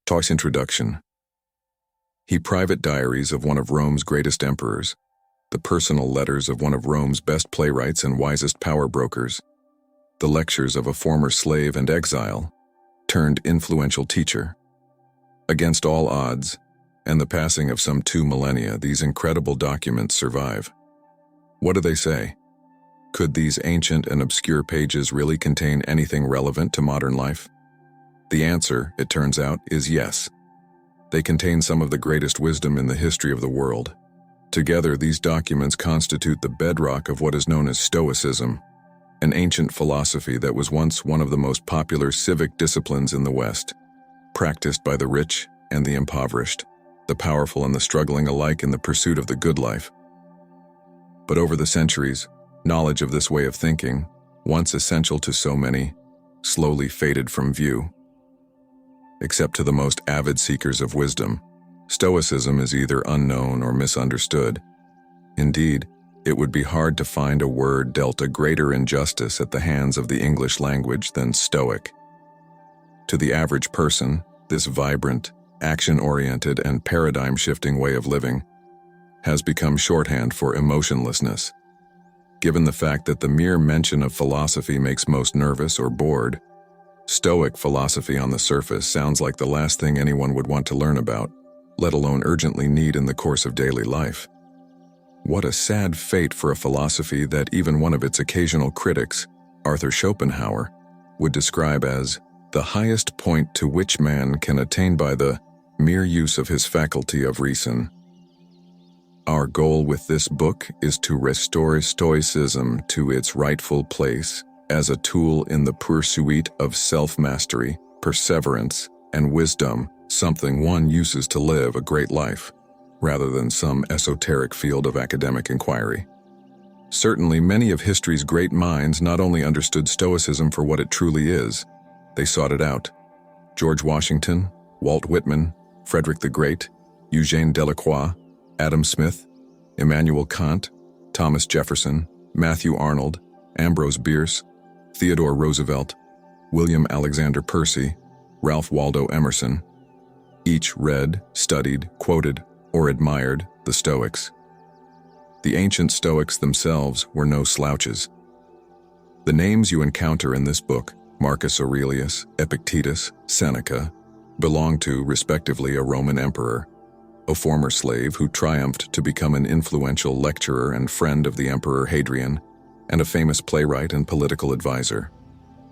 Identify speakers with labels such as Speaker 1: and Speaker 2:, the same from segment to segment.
Speaker 1: Talks Introduction. He private diaries of one of Rome's greatest emperors, the personal letters of one of Rome's best playwrights and wisest power brokers, the lectures of a former slave and exile, turned influential teacher. Against all odds, and the passing of some 2 millennia, these incredible documents survive. What do they say? Could these ancient and obscure pages really contain anything relevant to modern life? The answer, it turns out, is yes. They contain some of the greatest wisdom in the history of the world. Together, these documents constitute the bedrock of what is known as Stoicism, an ancient philosophy that was once one of the most popular civic disciplines in the West, practiced by the rich and the impoverished, the powerful and the struggling alike in the pursuit of the good life. But over the centuries, knowledge of this way of thinking, once essential to so many, slowly faded from view. Except to the most avid seekers of wisdom, Stoicism is either unknown or misunderstood. Indeed, it would be hard to find a word dealt a greater injustice at the hands of the English language than Stoic. To the average person, this vibrant, action-oriented, and paradigm-shifting way of living has become shorthand for emotionlessness. Given the fact that the mere mention of philosophy makes most nervous or bored, Stoic philosophy on the surface sounds like the last thing anyone would want to learn about, let alone urgently need in the course of daily life. What a sad fate for a philosophy that even one of its occasional critics, Arthur Schopenhauer, would describe as the highest point to which man can attain by the mere use of his faculty of reason. Our goal with this book is to restore Stoicism to its rightful place as a tool in the pursuit of self-mastery, perseverance, and wisdom, something one uses to live a great life, rather than some esoteric field of academic inquiry. Certainly, many of history's great minds not only understood Stoicism for what it truly is, they sought it out. George Washington, Walt Whitman, Frederick the Great, Eugène Delacroix, Adam Smith, Immanuel Kant, Thomas Jefferson, Matthew Arnold, Ambrose Bierce, Theodore Roosevelt, William Alexander Percy, Ralph Waldo Emerson. Each read, studied, quoted, or admired the Stoics. The ancient Stoics themselves were no slouches. The names you encounter in this book, Marcus Aurelius, Epictetus, Seneca, belong to, respectively, a Roman emperor, a former slave who triumphed to become an influential lecturer and friend of the Emperor Hadrian, and a famous playwright and political advisor.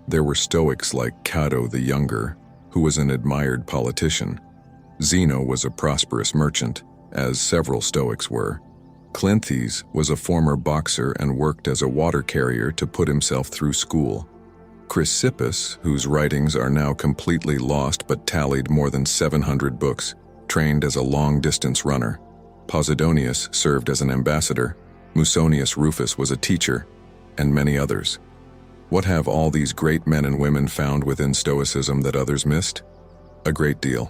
Speaker 1: There were Stoics like Cato the Younger, who was an admired politician. Zeno was a prosperous merchant, as several Stoics were. Cleanthes was a former boxer and worked as a water carrier to put himself through school. Chrysippus, whose writings are now completely lost but tallied more than 700 books, trained as a long-distance runner. Posidonius served as an ambassador. Musonius Rufus was a teacher, and many others. What have all these great men and women found within Stoicism that others missed? A great deal.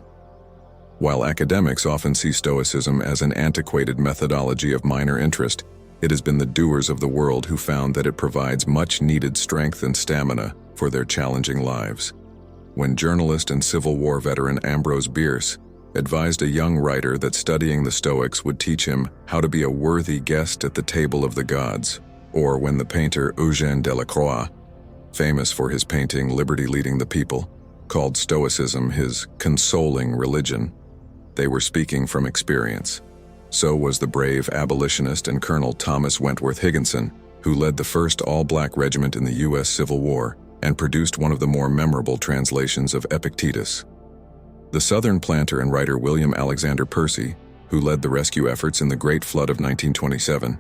Speaker 1: While academics often see Stoicism as an antiquated methodology of minor interest, it has been the doers of the world who found that it provides much-needed strength and stamina for their challenging lives. When journalist and Civil War veteran Ambrose Bierce advised a young writer that studying the Stoics would teach him how to be a worthy guest at the table of the gods, or when the painter Eugène Delacroix, famous for his painting Liberty Leading the People, called Stoicism his consoling religion, they were speaking from experience. So was the brave abolitionist and Colonel Thomas Wentworth Higginson, who led the first all-black regiment in the U.S. Civil War and produced one of the more memorable translations of Epictetus. The Southern planter and writer William Alexander Percy, who led the rescue efforts in the Great Flood of 1927,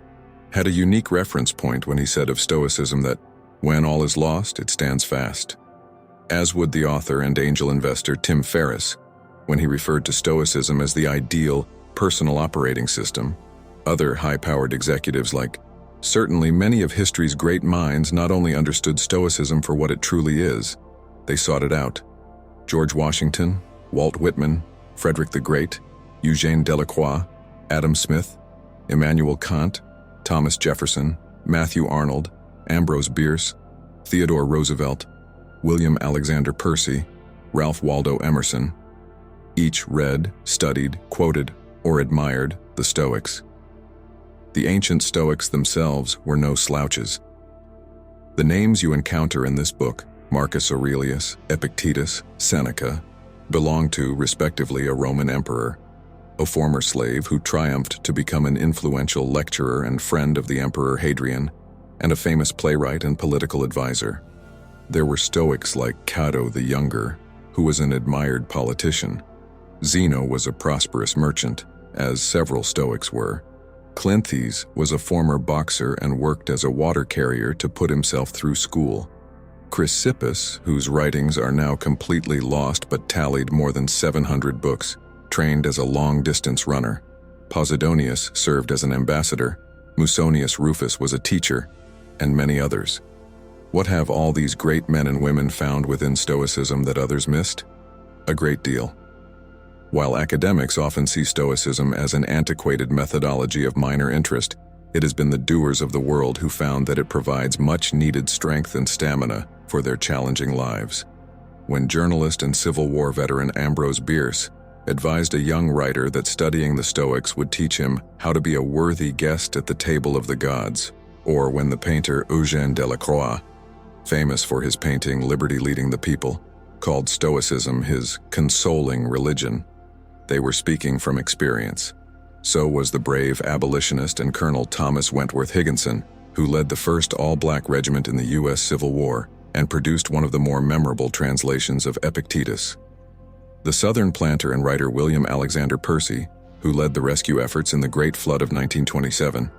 Speaker 1: had a unique reference point when he said of Stoicism that, when all is lost, it stands fast. As would the author and angel investor Tim Ferriss, when he referred to Stoicism as the ideal personal operating system. Other high-powered executives like, certainly many of history's great minds not only understood Stoicism for what it truly is, they sought it out. George Washington, Walt Whitman, Frederick the Great, Eugène Delacroix, Adam Smith, Immanuel Kant, Thomas Jefferson, Matthew Arnold, Ambrose Bierce, Theodore Roosevelt, William Alexander Percy, Ralph Waldo Emerson. Each read, studied, quoted, or admired the Stoics. The ancient Stoics themselves were no slouches. The names you encounter in this book, Marcus Aurelius, Epictetus, Seneca, belong to, respectively, a Roman emperor, a former slave who triumphed to become an influential lecturer and friend of the Emperor Hadrian, and a famous playwright and political advisor. There were Stoics like Cato the Younger, who was an admired politician. Zeno was a prosperous merchant, as several Stoics were. Cleanthes was a former boxer and worked as a water carrier to put himself through school. Chrysippus, whose writings are now completely lost but tallied more than 700 books, trained as a long-distance runner. Posidonius served as an ambassador. Musonius Rufus was a teacher, and many others. What have all these great men and women found within Stoicism that others missed? A great deal. While academics often see Stoicism as an antiquated methodology of minor interest, it has been the doers of the world who found that it provides much-needed strength and stamina for their challenging lives. When journalist and Civil War veteran Ambrose Bierce advised a young writer that studying the Stoics would teach him how to be a worthy guest at the table of the gods, or when the painter Eugène Delacroix, famous for his painting Liberty Leading the People, called Stoicism his consoling religion, they were speaking from experience. So was the brave abolitionist and Colonel Thomas Wentworth Higginson, who led the first all-black regiment in the U.S. Civil War and produced one of the more memorable translations of Epictetus. The Southern planter and writer William Alexander Percy, who led the rescue efforts in the Great Flood of 1927,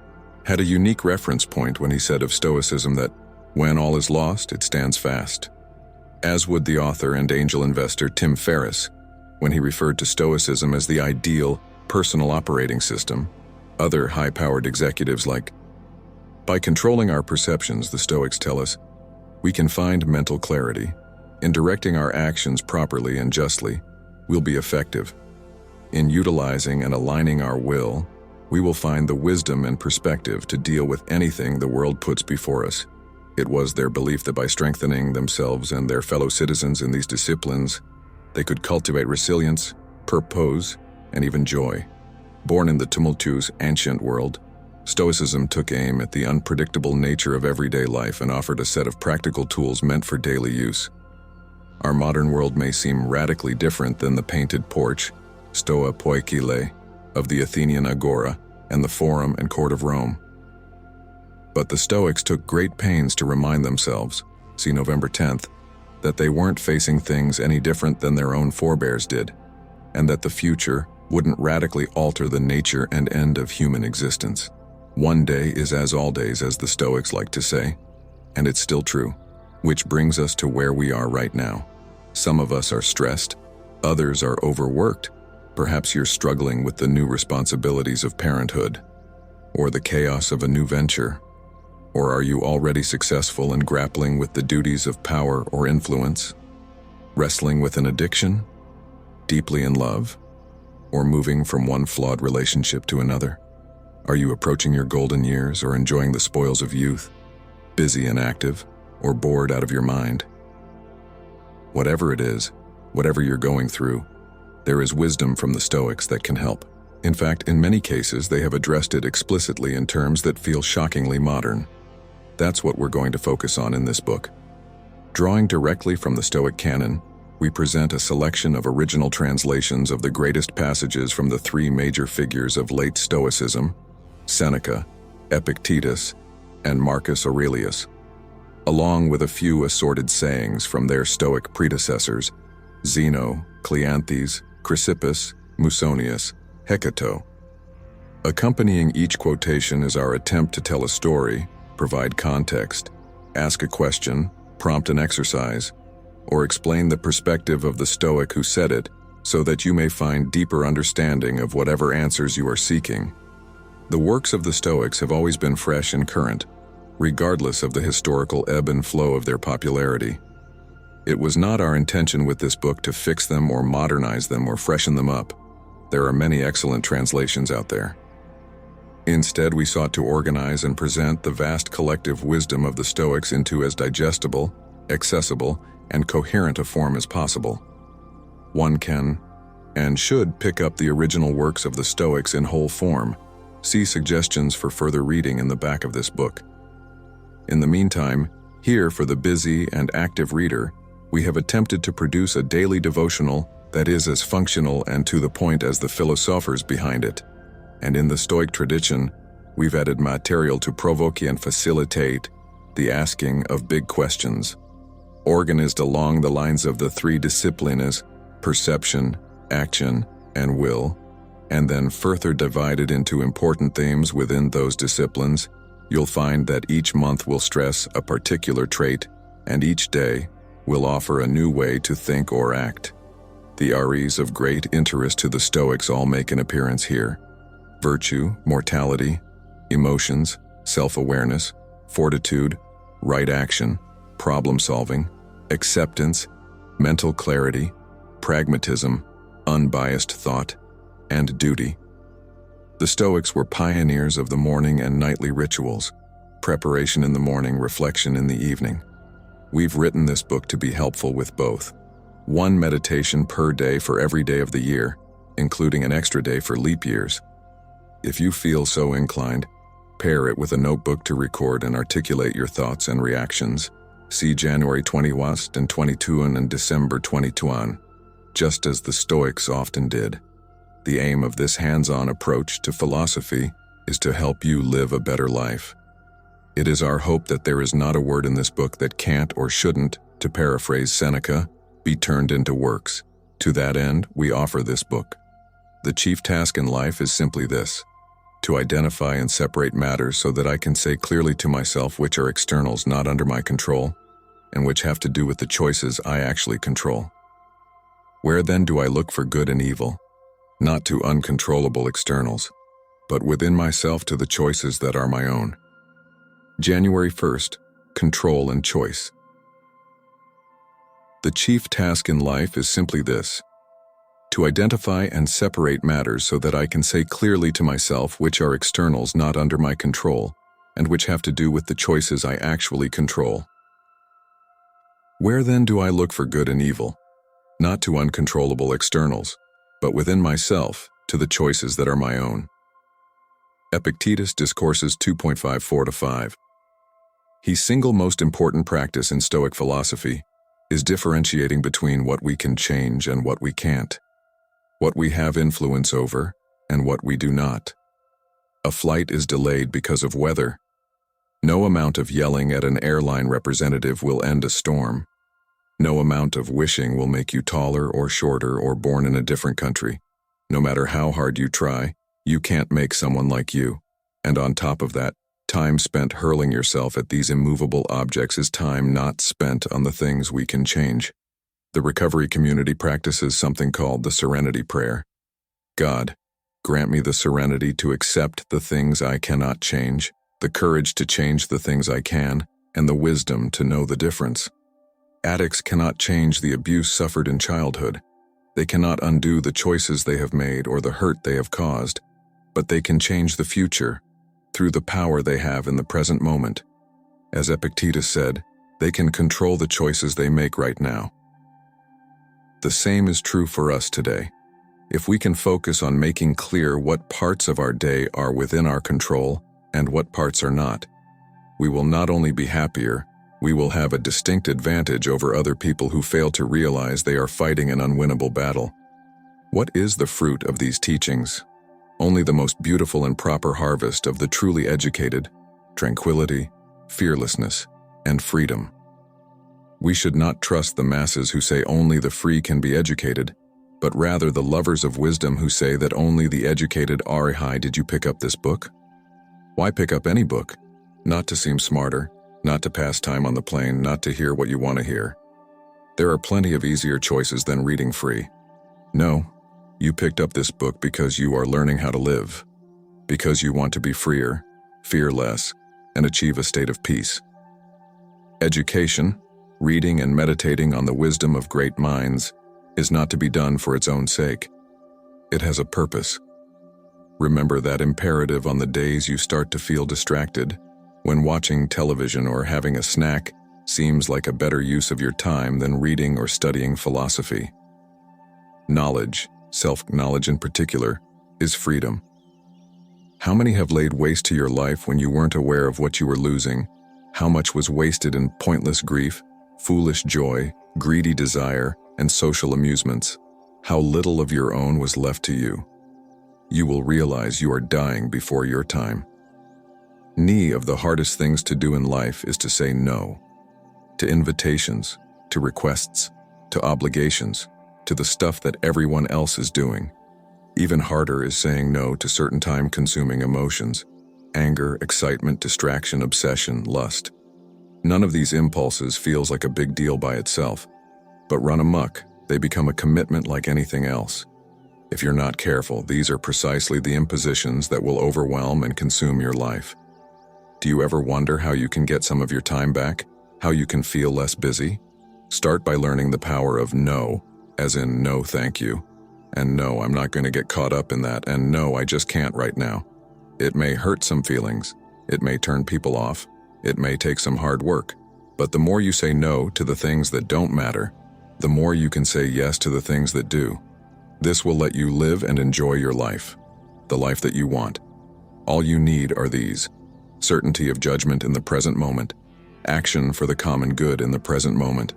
Speaker 1: had a unique reference point when he said of Stoicism that, when all is lost, it stands fast. As would the author and angel investor Tim Ferriss, when he referred to Stoicism as the ideal personal operating system. Other high-powered executives like, by controlling our perceptions, the Stoics tell us, we can find mental clarity. In directing our actions properly and justly, we'll be effective. In utilizing and aligning our will, we will find the wisdom and perspective to deal with anything the world puts before us. It was their belief that by strengthening themselves and their fellow citizens in these disciplines, they could cultivate resilience, purpose, and even joy. Born in the tumultuous ancient world, Stoicism took aim at the unpredictable nature of everyday life and offered a set of practical tools meant for daily use. Our modern world may seem radically different than the painted porch, Stoa Poikile, of the Athenian Agora and the Forum and Court of Rome. But the Stoics took great pains to remind themselves, see November 10th, that they weren't facing things any different than their own forebears did, and that the future wouldn't radically alter the nature and end of human existence. One day is as all days, as the Stoics like to say, and it's still true, which brings us to where we are right now. Some of us are stressed, others are overworked. Perhaps you're struggling with the new responsibilities of parenthood, or the chaos of a new venture. Or are you already successful in grappling with the duties of power or influence? Wrestling with an addiction? Deeply in love? Or moving from one flawed relationship to another? Are you approaching your golden years or enjoying the spoils of youth? Busy and active, or bored out of your mind? Whatever it is, whatever you're going through, there is wisdom from the Stoics that can help. In fact, in many cases, they have addressed it explicitly in terms that feel shockingly modern. That's what we're going to focus on in this book. Drawing directly from the Stoic canon, we present a selection of original translations of the greatest passages from the three major figures of late Stoicism, Seneca, Epictetus, and Marcus Aurelius, along with a few assorted sayings from their Stoic predecessors, Zeno, Cleanthes, Chrysippus, Musonius, Hecato. Accompanying each quotation is our attempt to tell a story, provide context, ask a question, prompt an exercise, or explain the perspective of the Stoic who said it so that you may find deeper understanding of whatever answers you are seeking. The works of the Stoics have always been fresh and current, regardless of the historical ebb and flow of their popularity. It was not our intention with this book to fix them or modernize them or freshen them up. There are many excellent translations out there. Instead, we sought to organize and present the vast collective wisdom of the Stoics into as digestible, accessible, and coherent a form as possible. One can and should pick up the original works of the Stoics in whole form. See suggestions for further reading in the back of this book. In the meantime, here for the busy and active reader, we have attempted to produce a daily devotional that is as functional and to the point as the philosophers behind it. And in the Stoic tradition, we've added material to provoke and facilitate the asking of big questions, organized along the lines of the three disciplines: perception, action, and will, and then further divided into important themes within those disciplines. You'll find that each month will stress a particular trait, and each day will offer a new way to think or act. The areas of great interest to the Stoics all make an appearance here: virtue, mortality, emotions, self-awareness, fortitude, right action, problem-solving, acceptance, mental clarity, pragmatism, unbiased thought, and duty. The Stoics were pioneers of the morning and nightly rituals: preparation in the morning, reflection in the evening. We've written this book to be helpful with both. One meditation per day for every day of the year, including an extra day for leap years. If you feel so inclined, pair it with a notebook to record and articulate your thoughts and reactions. See January 21 and 22 and December 22, just as the Stoics often did. The aim of this hands-on approach to philosophy is to help you live a better life. It is our hope that there is not a word in this book that can't or shouldn't, to paraphrase Seneca, be turned into works. To that end, we offer this book. The chief task in life is simply this: to identify and separate matters so that I can say clearly to myself which are externals not under my control, and which have to do with the choices I actually control. Where then do I look for good and evil? Not to uncontrollable externals, but within myself to the choices that are my own. January 1st, control and choice. The chief task in life is simply this: to identify and separate matters so that I can say clearly to myself which are externals not under my control, and which have to do with the choices I actually control. Where then do I look for good and evil? Not to uncontrollable externals, but within myself, to the choices that are my own. Epictetus Discourses 2.54-5. His single most important practice in Stoic philosophy is differentiating between what we can change and what we can't, what we have influence over and what we do not. A flight is delayed because of weather. No amount of yelling at an airline representative will end a storm. No amount of wishing will make you taller or shorter or born in a different country. No matter how hard you try, you can't make someone like you. And on top of that, time spent hurling yourself at these immovable objects is time not spent on the things we can change. The recovery community practices something called the serenity prayer. God, grant me the serenity to accept the things I cannot change, the courage to change the things I can, and the wisdom to know the difference. Addicts cannot change the abuse suffered in childhood. They cannot undo the choices they have made or the hurt they have caused, but they can change the future through the power they have in the present moment. As Epictetus said, they can control the choices they make right now. The same is true for us today. If we can focus on making clear what parts of our day are within our control and what parts are not, we will not only be happier, we will have a distinct advantage over other people who fail to realize they are fighting an unwinnable battle. What is the fruit of these teachings? Only the most beautiful and proper harvest of the truly educated: tranquility, fearlessness, and freedom. We should not trust the masses who say only the free can be educated, but rather the lovers of wisdom who say that only the educated are. Hi, did you pick up this book? Why pick up any book? Not to seem smarter, not to pass time on the plane, not to hear what you want to hear. There are plenty of easier choices than reading free. No, you picked up this book because you are learning how to live, because you want to be freer, fear less, and achieve a state of peace. Education, reading and meditating on the wisdom of great minds, is not to be done for its own sake. It has a purpose. Remember that imperative on the days you start to feel distracted, when watching television or having a snack seems like a better use of your time than reading or studying philosophy. Knowledge, self-knowledge in particular, is freedom. How many have laid waste to your life when you weren't aware of what you were losing? How much was wasted in pointless grief, foolish joy, greedy desire, and social amusements? How little of your own was left to you? You will realize you are dying before your time. Ni of the hardest things to do in life is to say no. To invitations, to requests, to obligations, to the stuff that everyone else is doing. Even harder is saying no to certain time-consuming emotions: anger, excitement, distraction, obsession, lust. None of these impulses feels like a big deal by itself, but run amok, they become a commitment like anything else. If you're not careful, these are precisely the impositions that will overwhelm and consume your life. Do you ever wonder how you can get some of your time back? How you can feel less busy? Start by learning the power of no, as in no thank you, and no, I'm not going to get caught up in that, and no, I just can't right now. It may hurt some feelings, it may turn people off, it may take some hard work, but the more you say no to the things that don't matter, the more you can say yes to the things that do. This will let you live and enjoy your life, the life that you want. All you need are these: certainty of judgment in the present moment, action for the common good in the present moment,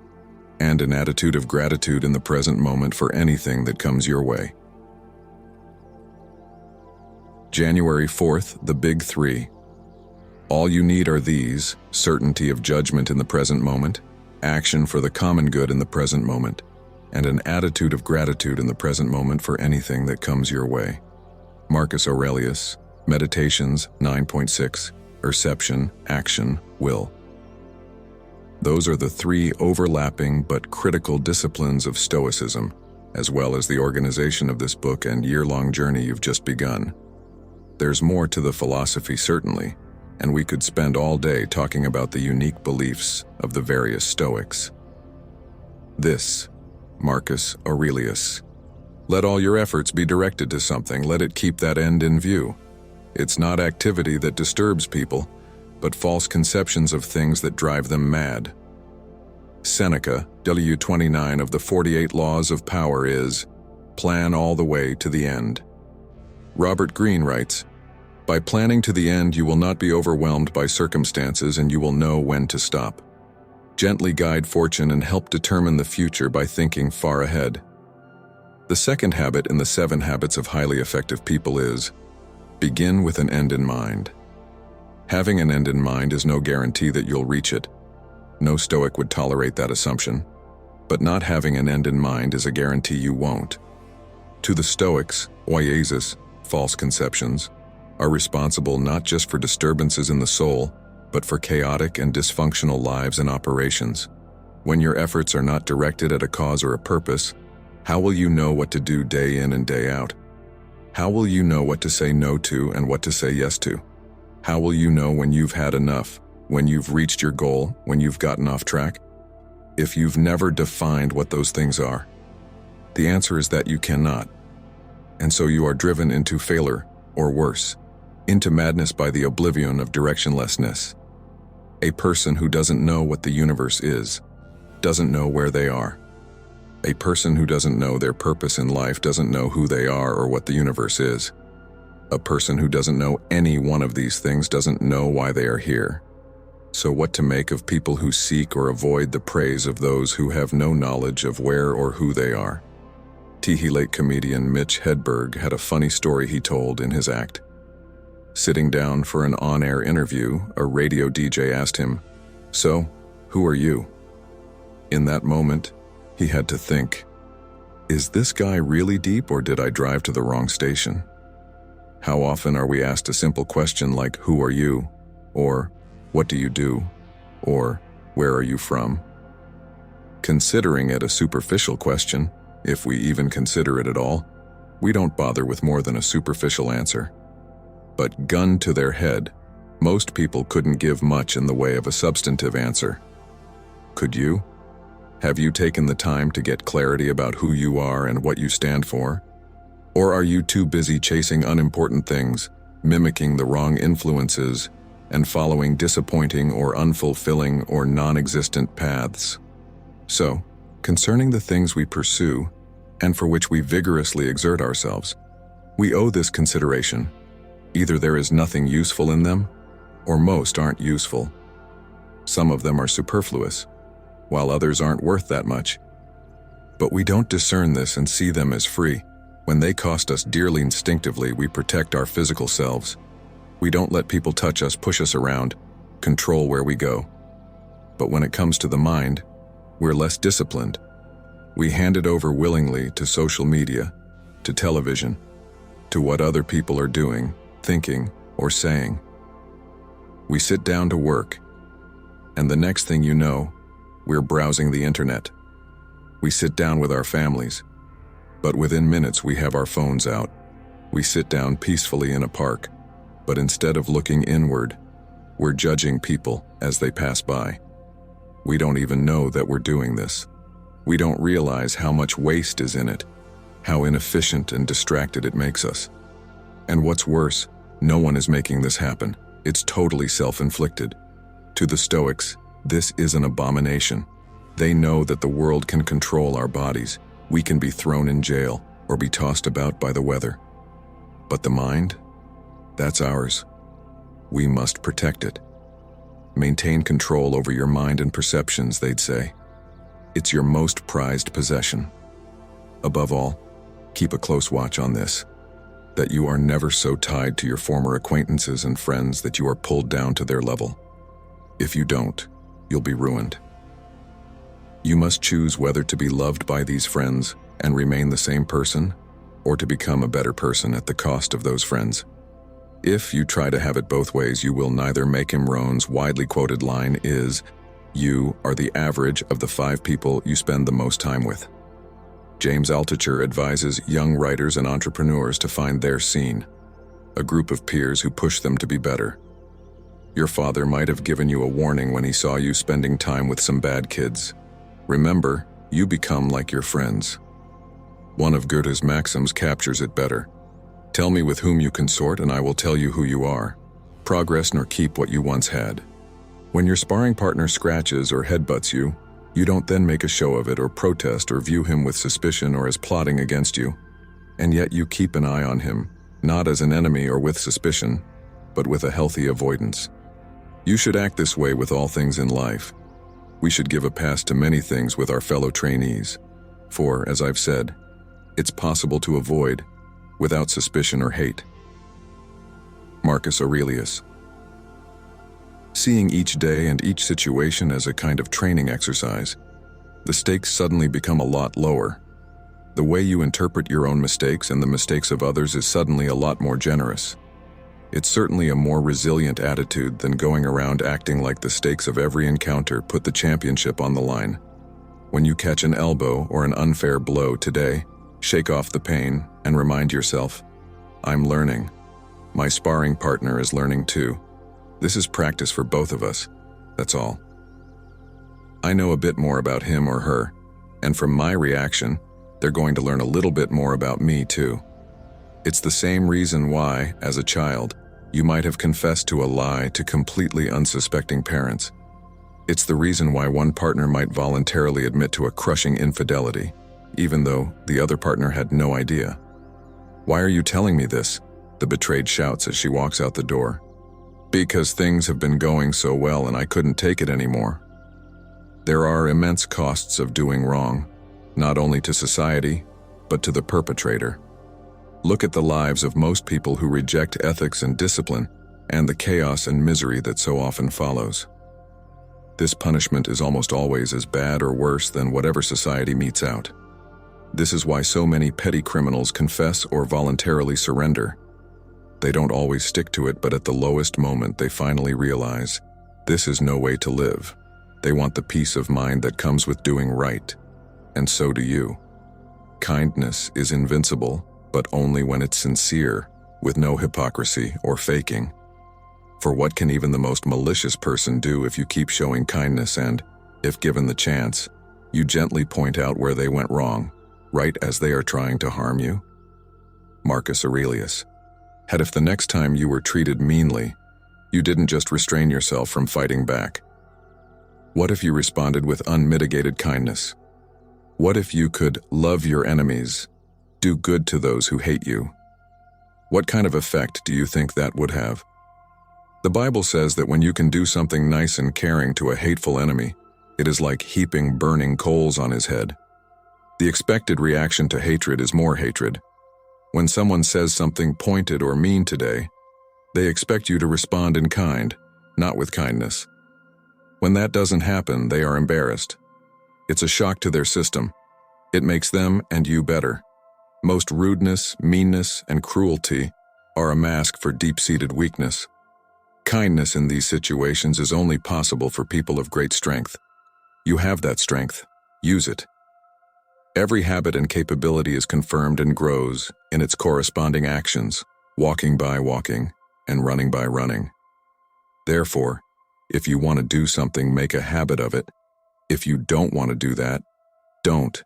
Speaker 1: and an attitude of gratitude in the present moment for anything that comes your way. January 4th, the Big Three. All you need are these: certainty of judgment in the present moment, action for the common good in the present moment, and an attitude of gratitude in the present moment for anything that comes your way. Marcus Aurelius, Meditations 9.6, Perception, Action, Will. Those are the three overlapping but critical disciplines of Stoicism, as well as the organization of this book and year-long journey you've just begun. There's more to the philosophy, certainly, and we could spend all day talking about the unique beliefs of the various Stoics. This, Marcus Aurelius. Let all your efforts be directed to something, let it keep that end in view. It's not activity that disturbs people, but false conceptions of things that drive them mad. Seneca, W29 of the 48 Laws of Power is, plan all the way to the end. Robert Greene writes, by planning to the end, you will not be overwhelmed by circumstances and you will know when to stop. Gently guide fortune and help determine the future by thinking far ahead. The second habit in the 7 habits of highly effective people is, begin with an end in mind. Having an end in mind is no guarantee that you'll reach it. No Stoic would tolerate that assumption. But not having an end in mind is a guarantee you won't. To the Stoics, oiesis, false conceptions, are responsible not just for disturbances in the soul, but for chaotic and dysfunctional lives and operations. When your efforts are not directed at a cause or a purpose, how will you know what to do day in and day out? How will you know what to say no to and what to say yes to? How will you know when you've had enough, when you've reached your goal, when you've gotten off track? If you've never defined what those things are, the answer is that you cannot. And so you are driven into failure, or worse, into madness by the oblivion of directionlessness. A person who doesn't know what the universe is, doesn't know where they are. A person who doesn't know their purpose in life doesn't know who they are or what the universe is. A person who doesn't know any one of these things doesn't know why they are here. So what to make of people who seek or avoid the praise of those who have no knowledge of where or who they are? Late comedian Mitch Hedberg had a funny story he told in his act. Sitting down for an on-air interview, a radio DJ asked him, "So, who are you?" In that moment, he had to think, is this guy really deep or did I drive to the wrong station? How often are we asked a simple question like, who are you? Or, what do you do? Or, where are you from? Considering it a superficial question, if we even consider it at all, we don't bother with more than a superficial answer. But gun to their head, most people couldn't give much in the way of a substantive answer. Could you? Have you taken the time to get clarity about who you are and what you stand for? Or are you too busy chasing unimportant things, mimicking the wrong influences, and following disappointing or unfulfilling or non-existent paths? So, concerning the things we pursue, and for which we vigorously exert ourselves. We owe this consideration. Either there is nothing useful in them, or most aren't useful. Some of them are superfluous, while others aren't worth that much. But we don't discern this and see them as free. When they cost us dearly, instinctively, we protect our physical selves. We don't let people touch us, push us around, control where we go. But when it comes to the mind, we're less disciplined. We hand it over willingly to social media, to television, to what other people are doing, thinking, or saying. We sit down to work, and the next thing you know, we're browsing the internet. We sit down with our families, but within minutes we have our phones out. We sit down peacefully in a park, but instead of looking inward, we're judging people as they pass by. We don't even know that we're doing this. We don't realize how much waste is in it, how inefficient and distracted it makes us. And what's worse, no one is making this happen. It's totally self-inflicted. To the Stoics, this is an abomination. They know that the world can control our bodies. We can be thrown in jail or be tossed about by the weather. But the mind? That's ours. We must protect it. Maintain control over your mind and perceptions, they'd say. It's your most prized possession. Above all, keep a close watch on this, that you are never so tied to your former acquaintances and friends that you are pulled down to their level. If you don't, you'll be ruined. You must choose whether to be loved by these friends and remain the same person, or to become a better person at the cost of those friends. If you try to have it both ways, you will neither make him. Rohn's widely quoted line is, "You are the average of the 5 people you spend the most time with." James Altucher advises young writers and entrepreneurs to find their scene, a group of peers who push them to be better. Your father might have given you a warning when he saw you spending time with some bad kids. Remember, you become like your friends. One of Goethe's maxims captures it better. Tell me with whom you consort, and I will tell you who you are. Progress nor keep what you once had. When your sparring partner scratches or headbutts you, you don't then make a show of it or protest or view him with suspicion or as plotting against you. And yet you keep an eye on him, not as an enemy or with suspicion, but with a healthy avoidance. You should act this way with all things in life. We should give a pass to many things with our fellow trainees. For, as I've said, it's possible to avoid without suspicion or hate. Marcus Aurelius. Seeing each day and each situation as a kind of training exercise, the stakes suddenly become a lot lower. The way you interpret your own mistakes and the mistakes of others is suddenly a lot more generous. It's certainly a more resilient attitude than going around acting like the stakes of every encounter put the championship on the line. When you catch an elbow or an unfair blow today, shake off the pain and remind yourself, I'm learning. My sparring partner is learning too. This is practice for both of us, that's all. I know a bit more about him or her, and from my reaction, they're going to learn a little bit more about me too. It's the same reason why, as a child, you might have confessed to a lie to completely unsuspecting parents. It's the reason why one partner might voluntarily admit to a crushing infidelity, even though the other partner had no idea. Why are you telling me this? The betrayed shouts as she walks out the door. Because things have been going so well and I couldn't take it anymore. There are immense costs of doing wrong, not only to society, but to the perpetrator. Look at the lives of most people who reject ethics and discipline, and the chaos and misery that so often follows. This punishment is almost always as bad or worse than whatever society metes out. This is why so many petty criminals confess or voluntarily surrender. They don't always stick to it, but at the lowest moment they finally realize, this is no way to live. They want the peace of mind that comes with doing right, and so do you. Kindness is invincible, but only when it's sincere, with no hypocrisy or faking. For what can even the most malicious person do if you keep showing kindness and, if given the chance, you gently point out where they went wrong, right as they are trying to harm you? Marcus Aurelius. Had if the next time you were treated meanly, you didn't just restrain yourself from fighting back? What if you responded with unmitigated kindness? What if you could love your enemies, do good to those who hate you? What kind of effect do you think that would have? The Bible says that when you can do something nice and caring to a hateful enemy, it is like heaping burning coals on his head. The expected reaction to hatred is more hatred. When someone says something pointed or mean today, they expect you to respond in kind, not with kindness. When that doesn't happen, they are embarrassed. It's a shock to their system. It makes them and you better. Most rudeness, meanness, and cruelty are a mask for deep-seated weakness. Kindness in these situations is only possible for people of great strength. You have that strength. Use it. Every habit and capability is confirmed and grows in its corresponding actions, walking by walking and running by running. Therefore, if you want to do something, make a habit of it. If you don't want to do that, don't,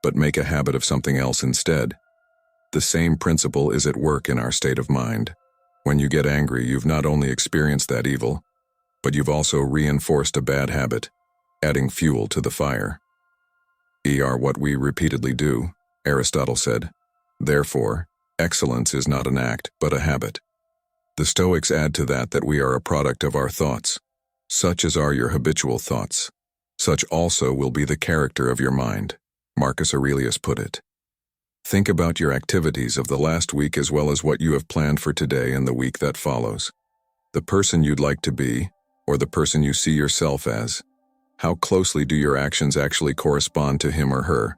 Speaker 1: but make a habit of something else instead. The same principle is at work in our state of mind. When you get angry, you've not only experienced that evil, but you've also reinforced a bad habit, adding fuel to the fire. What we repeatedly do, Aristotle said. Therefore, excellence is not an act, but a habit. The Stoics add to that we are a product of our thoughts. Such as are your habitual thoughts, such also will be the character of your mind, Marcus Aurelius put it. Think about your activities of the last week as well as what you have planned for today and the week that follows. The person you'd like to be, or the person you see yourself as. How closely do your actions actually correspond to him or her?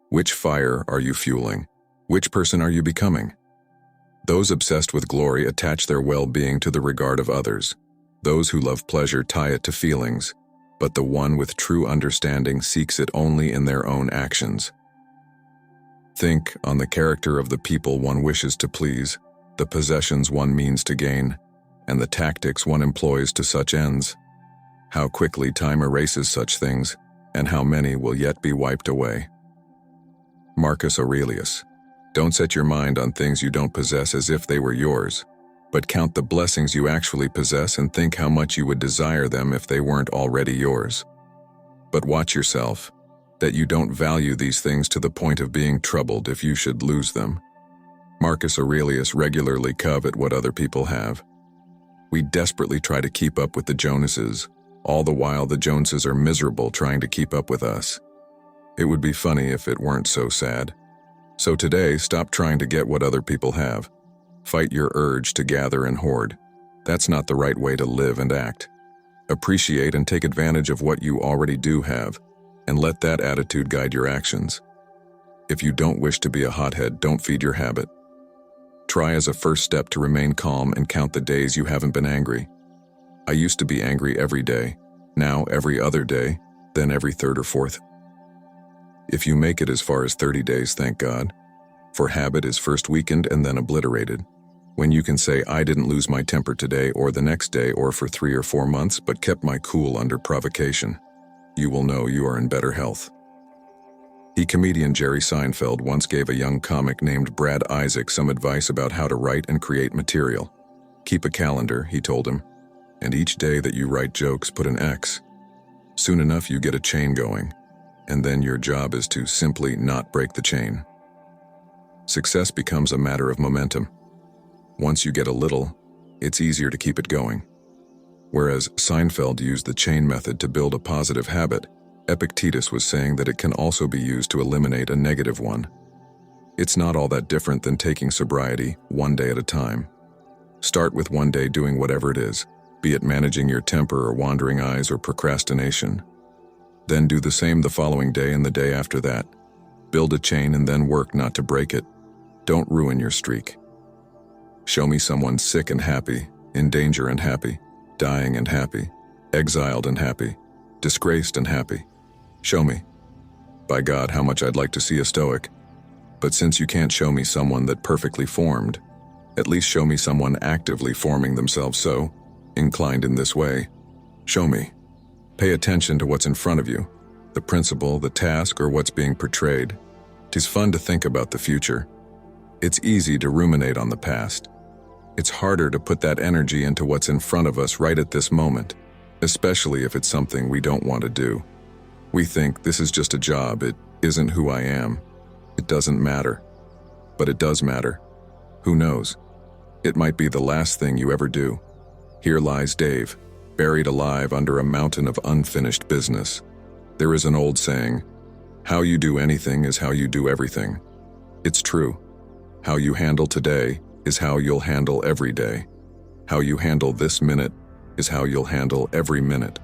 Speaker 1: Which fire are you fueling? Which person are you becoming? Those obsessed with glory attach their well-being to the regard of others. Those who love pleasure tie it to feelings, but the one with true understanding seeks it only in their own actions. Think on the character of the people one wishes to please, the possessions one means to gain, and the tactics one employs to such ends. How quickly time erases such things, and how many will yet be wiped away. Marcus Aurelius. Don't set your mind on things you don't possess as if they were yours, but count the blessings you actually possess and think how much you would desire them if they weren't already yours. But watch yourself, that you don't value these things to the point of being troubled if you should lose them. Marcus Aurelius regularly covet what other people have. We desperately try to keep up with the Jonases, all the while the Joneses are miserable trying to keep up with us. It would be funny if it weren't so sad. So today, stop trying to get what other people have. Fight your urge to gather and hoard. That's not the right way to live and act. Appreciate and take advantage of what you already do have, and let that attitude guide your actions. If you don't wish to be a hothead, don't feed your habit. Try as a first step to remain calm and count the days you haven't been angry. I used to be angry every day, now every other day, then every third or fourth. If you make it as far as 30 days, thank God. For habit is first weakened and then obliterated. When you can say, I didn't lose my temper today or the next day or for 3 or 4 months, but kept my cool under provocation, you will know you are in better health. Comedian Jerry Seinfeld once gave a young comic named Brad Isaac some advice about how to write and create material. Keep a calendar, he told him, and each day that you write jokes, put an X. Soon enough you get a chain going, and then your job is to simply not break the chain. Success becomes a matter of momentum. Once you get a little, it's easier to keep it going. Whereas Seinfeld used the chain method to build a positive habit, Epictetus was saying that it can also be used to eliminate a negative one. It's not all that different than taking sobriety one day at a time. Start with one day doing whatever it is, be it managing your temper or wandering eyes or procrastination. Then do the same the following day and the day after that. Build a chain and then work not to break it. Don't ruin your streak. Show me someone sick and happy, in danger and happy, dying and happy, exiled and happy, disgraced and happy. Show me. By God, how much I'd like to see a Stoic. But since you can't show me someone that perfectly formed, at least show me someone actively forming themselves so, inclined in this way. Show me. Pay attention to what's in front of you, the principle, the task, or what's being portrayed. 'Tis fun to think about the future. It's easy to ruminate on the past. It's harder to put that energy into what's in front of us right at this moment, especially if it's something we don't want to do. We think this is just a job, it isn't who I am. It doesn't matter. But it does matter. Who knows? It might be the last thing you ever do. Here lies Dave, buried alive under a mountain of unfinished business. There is an old saying, how you do anything is how you do everything. It's true. How you handle today is how you'll handle every day. How you handle this minute is how you'll handle every minute.